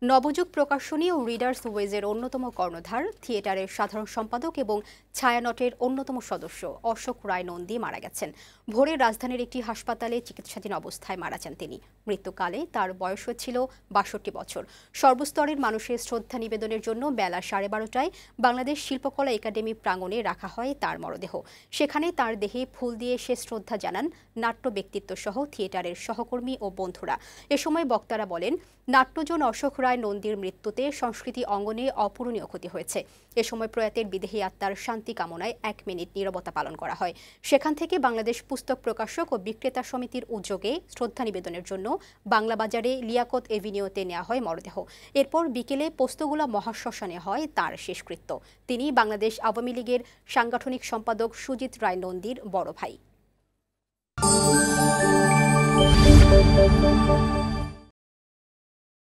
নবযুগ প্রকাশনী ও readers ওয়েজের অন্যতম কর্ণধার, থিয়েটারের সাধারণ সম্পাদক এবং ছায়ানটের অন্যতম সদস্য অশোক রায় নন্দী মারা গেছেন। ভোরে রাজধানীর একটি হাসপাতালে চিকিৎসাধীন অবস্থায় মারা যান তিনি। মৃত্যুকালে তার বয়স হয়েছিল ৬২ বছর। সর্বস্তরের মানুষের শ্রদ্ধা নিবেদনের জন্য বেলা 12:30টায় বাংলাদেশ শিল্পকলা একাডেমি প্রাঙ্গণে রাখা হয় তার মরদেহ। সেখানে তার দেহে ফুল দিয়ে শেষ শ্রদ্ধা জানান নাট্য ব্যক্তিত্ব সহ থিয়েটারের সহকর্মী ও বন্ধুরা। এ সময় বক্তারা বলেন, নাট্যজন অশোক রায় নন্দীর মৃত্যুতে সংস্কৃতি অঙ্গনে অপূরণীয় ক্ষতি হয়েছে। এ সময় প্রয়াতের বিদেহী আত্মার শান্তি কামনায় 1 মিনিট নীরবতা পালন করা হয়। সেখান থেকে বাংলাদেশ পুস্তক প্রকাশক ও বিক্রেতা সমিতির উদ্যোগে শ্রদ্ধা নিবেদনের জন্য বাংলা বাজারে লিয়াকত এভিনিউতে নেওয়া হয় মরদেহ। এরপর বিকেলে পোস্তগোলা মহাশ্মশানে হয় তার শেষকৃত্য। তিনি বাংলাদেশ আওয়ামী লীগের সাংগঠনিক সম্পাদক সুজিত রায় নন্দীর বড় ভাই।